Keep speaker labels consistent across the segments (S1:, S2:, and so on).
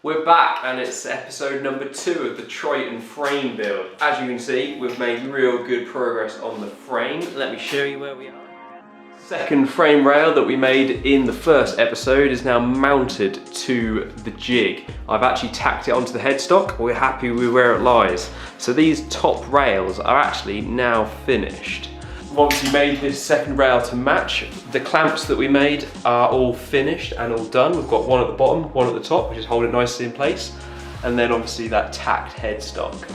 S1: We're back and it's episode number 2 of the Triton Frame build. As you can see, we've made real good progress on the frame. Let me show you where we are. Second frame rail that we made in the first episode is now mounted to the jig. I've actually tacked it onto the headstock. We're happy with where it lies. So these top rails are actually now finished. We've obviously made this second rail to match. The clamps that we made are all finished and all done. We've got one at the bottom, one at the top, which is holding it nicely in place. And then obviously that tacked headstock.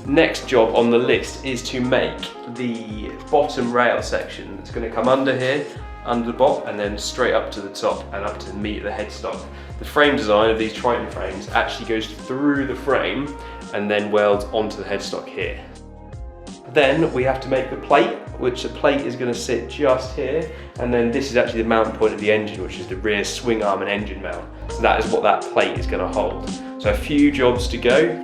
S1: Next job on the list is to make the bottom rail section. It's going to come under here, under the bottom, and then straight up to the top and up to the meat of the headstock. The frame design of these Triton frames actually goes through the frame and then welds onto the headstock here. Then we have to make the plate, which the plate is going to sit just here, and then this is actually the mounting point of the engine, which is the rear swing arm and engine mount. So that is what that plate is going to hold. So a few jobs to go.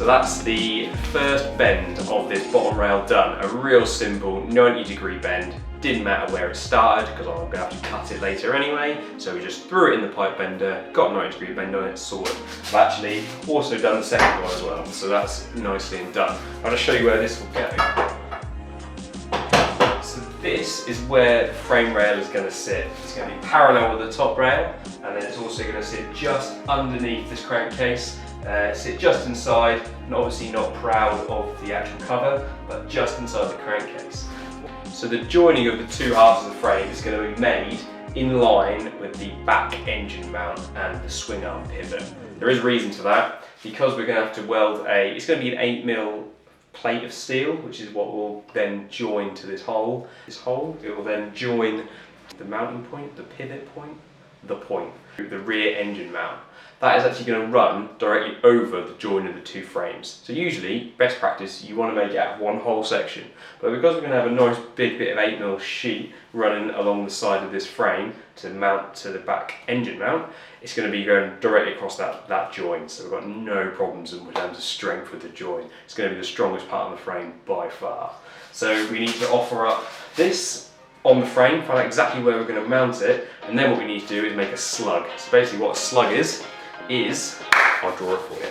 S1: That's the first bend of this bottom rail done. A real simple 90-degree bend. Didn't matter where it started because I'm going to have to cut it later anyway. So we just threw it in the pipe bender, got a 90-degree bend on it, sorted. I've actually also done the second one as well, so that's nicely and done. I'll just show you where this will go. So this is where the frame rail is going to sit. It's going to be parallel with the top rail, and then it's also going to sit just underneath this crankcase. Sit just inside, and obviously not proud of the actual cover, but just inside the crankcase. So the joining of the two halves of the frame is going to be made in line with the back engine mount and the swing arm pivot. There is a reason to that, because we're going to have to weld it's going to be an 8mm plate of steel, which is what will then join to this hole. It will then join the mounting point, the pivot point, the rear engine mount. That is actually going to run directly over the join of the two frames. So usually, best practice, you want to make it out of one whole section. But because we're going to have a nice big bit of 8mm sheet running along the side of this frame to mount to the back engine mount, it's going to be going directly across that join. So we've got no problems in terms of strength with the join. It's going to be the strongest part of the frame by far. So we need to offer up this on the frame, find out exactly where we're going to mount it, and then what we need to do is make a slug. So basically what a slug is, I'll draw it for you.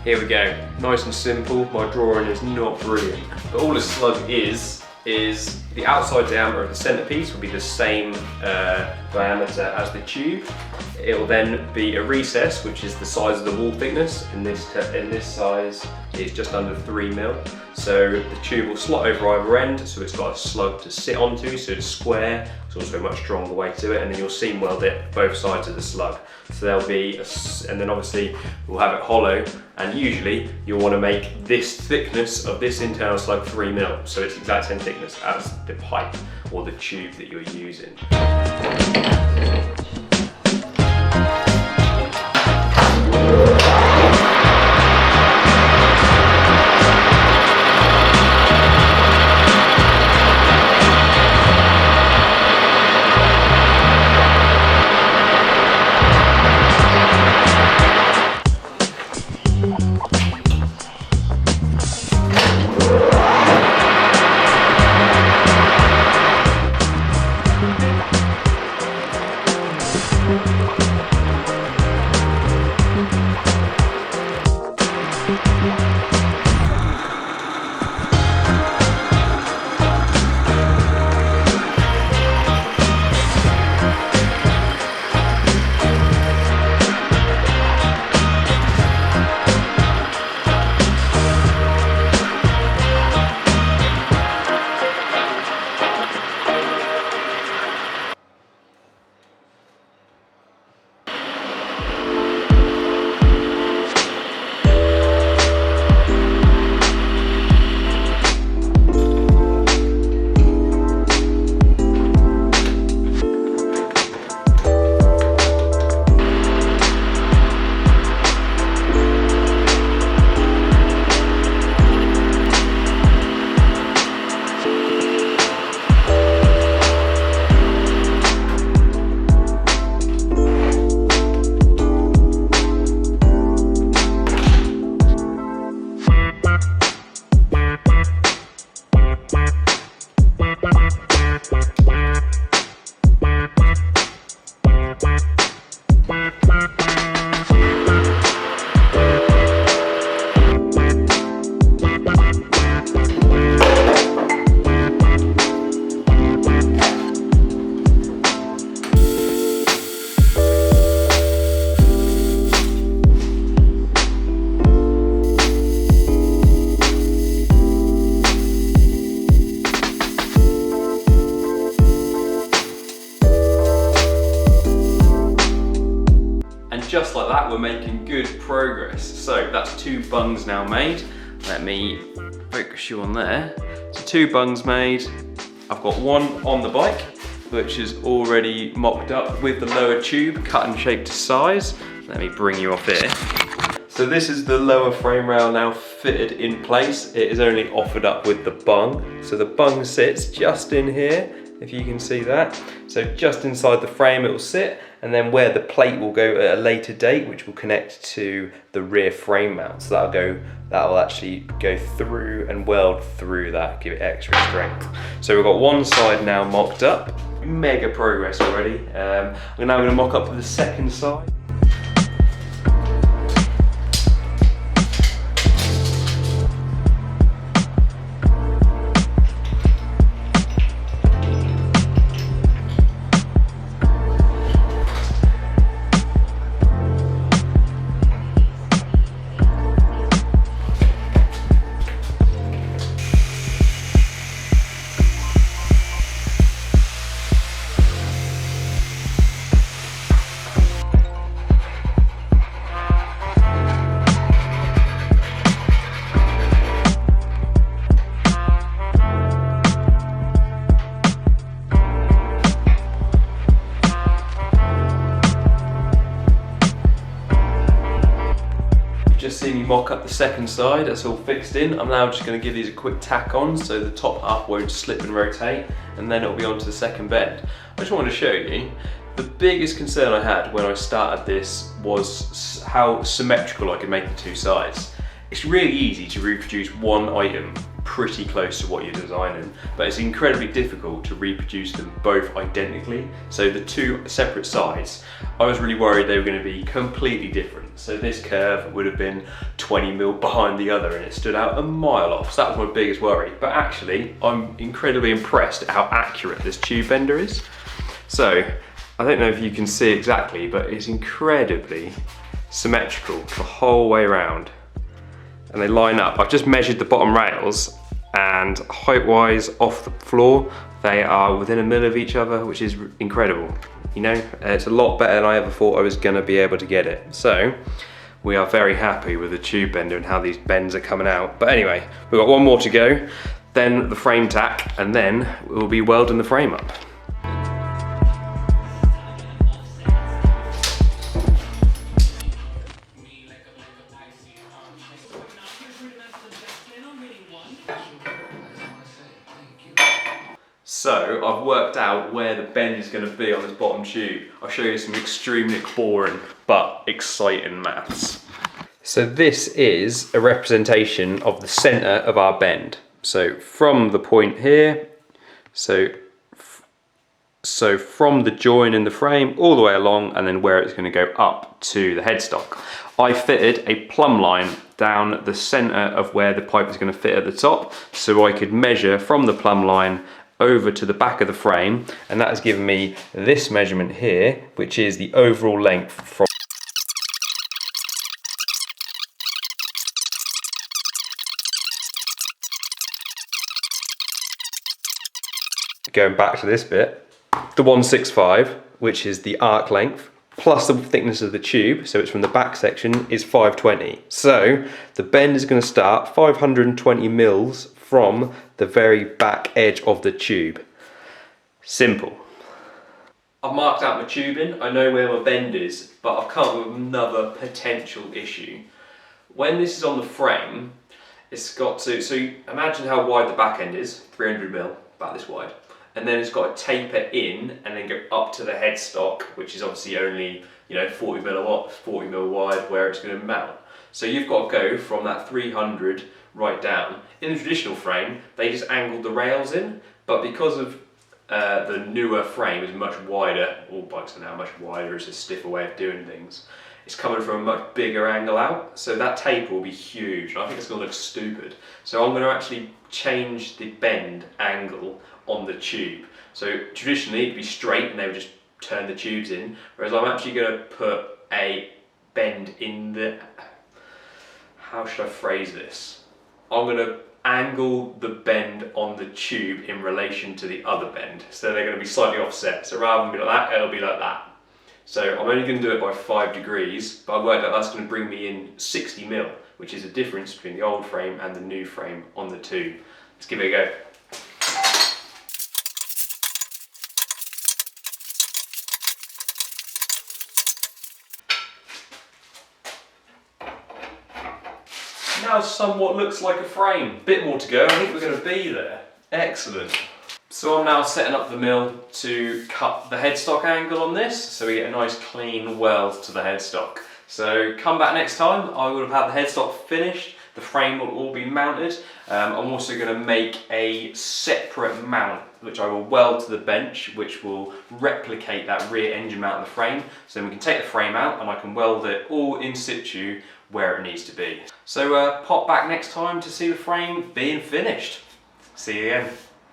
S1: Here we go, nice and simple. My drawing is not brilliant, but all a slug is the outside diameter of the centerpiece will be the same diameter as the tube. It will then be a recess, which is the size of the wall thickness. In this size, it's just under 3mm. So the tube will slot over either end, so it's got a slug to sit onto, so it's square. It's also a much stronger way to it, and then you'll seam weld it both sides of the slug. So there'll be, and then obviously we'll have it hollow, and usually you'll want to make this thickness of this internal slug 3mm, so it's the exact same thickness as the pipe or the tube that you're using. Just like that, we're making good progress. So that's 2 bungs now made. Let me focus you on there. So 2 bungs made. I've got one on the bike, which is already mocked up with the lower tube, cut and shaped to size. Let me bring you off here. So this is the lower frame rail now fitted in place. It is only offered up with the bung. So the bung sits just in here, if you can see that. So just inside the frame it will sit, and then where the plate will go at a later date, which will connect to the rear frame mount. So that will actually go through and weld through that, give it extra strength. So we've got one side now mocked up. Mega progress already. I'm now going to mock up the second side. Just seen me mock up the second side, that's all fixed in. I'm now just going to give these a quick tack on so the top half won't slip and rotate, and then it'll be on to the second bend. I just wanted to show you, the biggest concern I had when I started this was how symmetrical I could make the 2 sides. It's really easy to reproduce one item pretty close to what you're designing, but it's incredibly difficult to reproduce them both identically. So the 2 separate sides, I was really worried they were going to be completely different. So this curve would have been 20 mil behind the other and it stood out a mile off. So that was my biggest worry. But actually, I'm incredibly impressed at how accurate this tube bender is. So I don't know if you can see exactly, but it's incredibly symmetrical the whole way around. And they line up. I've just measured the bottom rails, and height-wise off the floor, they are within 1 mil of each other, which is incredible. You know, it's a lot better than I ever thought I was gonna be able to get it. So, we are very happy with the tube bender and how these bends are coming out. But anyway, we've got one more to go, then the frame tack, and then we'll be welding the frame up. So I've worked out where the bend is going to be on this bottom tube. I'll show you some extremely boring but exciting maths. So this is a representation of the center of our bend. So from the point here, so from the join in the frame all the way along, and then where it's going to go up to the headstock. I fitted a plumb line down the center of where the pipe is going to fit at the top, so I could measure from the plumb line over to the back of the frame, and that has given me this measurement here, which is the overall length from going back to this bit, the 165, which is the arc length, plus the thickness of the tube, so it's from the back section, is 520. So the bend is going to start 520 mils from the very back edge of the tube. Simple. I've marked out my tubing, I know where my bend is, but I've come up with another potential issue. When this is on the frame, it's got to, so imagine how wide the back end is, 300 mil, about this wide. And then it's got to taper in and then go up to the headstock, which is obviously only 40 mil wide where it's going to mount. So you've got to go from that 300 right down. In the traditional frame, they just angled the rails in, but because of the newer frame is much wider. All bikes are now much wider, it's a stiffer way of doing things. It's coming from a much bigger angle out, so that taper will be huge. And I think it's going to look stupid. So I'm going to actually change the bend angle on the tube. So traditionally it'd be straight and they would just turn the tubes in, whereas I'm actually going to put a bend in the, how should I phrase this? I'm going to angle the bend on the tube in relation to the other bend. So they're going to be slightly offset. So rather than be like that, it'll be like that. So I'm only going to do it by 5 degrees, but I worked out that's going to bring me in 60 mil, which is a difference between the old frame and the new frame on the tube. Let's give it a go. Now somewhat looks like a frame. Bit more to go, I think we're going to be there. Excellent. So I'm now setting up the mill to cut the headstock angle on this, so we get a nice clean weld to the headstock. So come back next time, I will have had the headstock finished, the frame will all be mounted. I'm also going to make a separate mount which I will weld to the bench, which will replicate that rear engine mount of the frame. So then we can take the frame out and I can weld it all in situ where it needs to be. So pop back next time to see the frame being finished. See you again.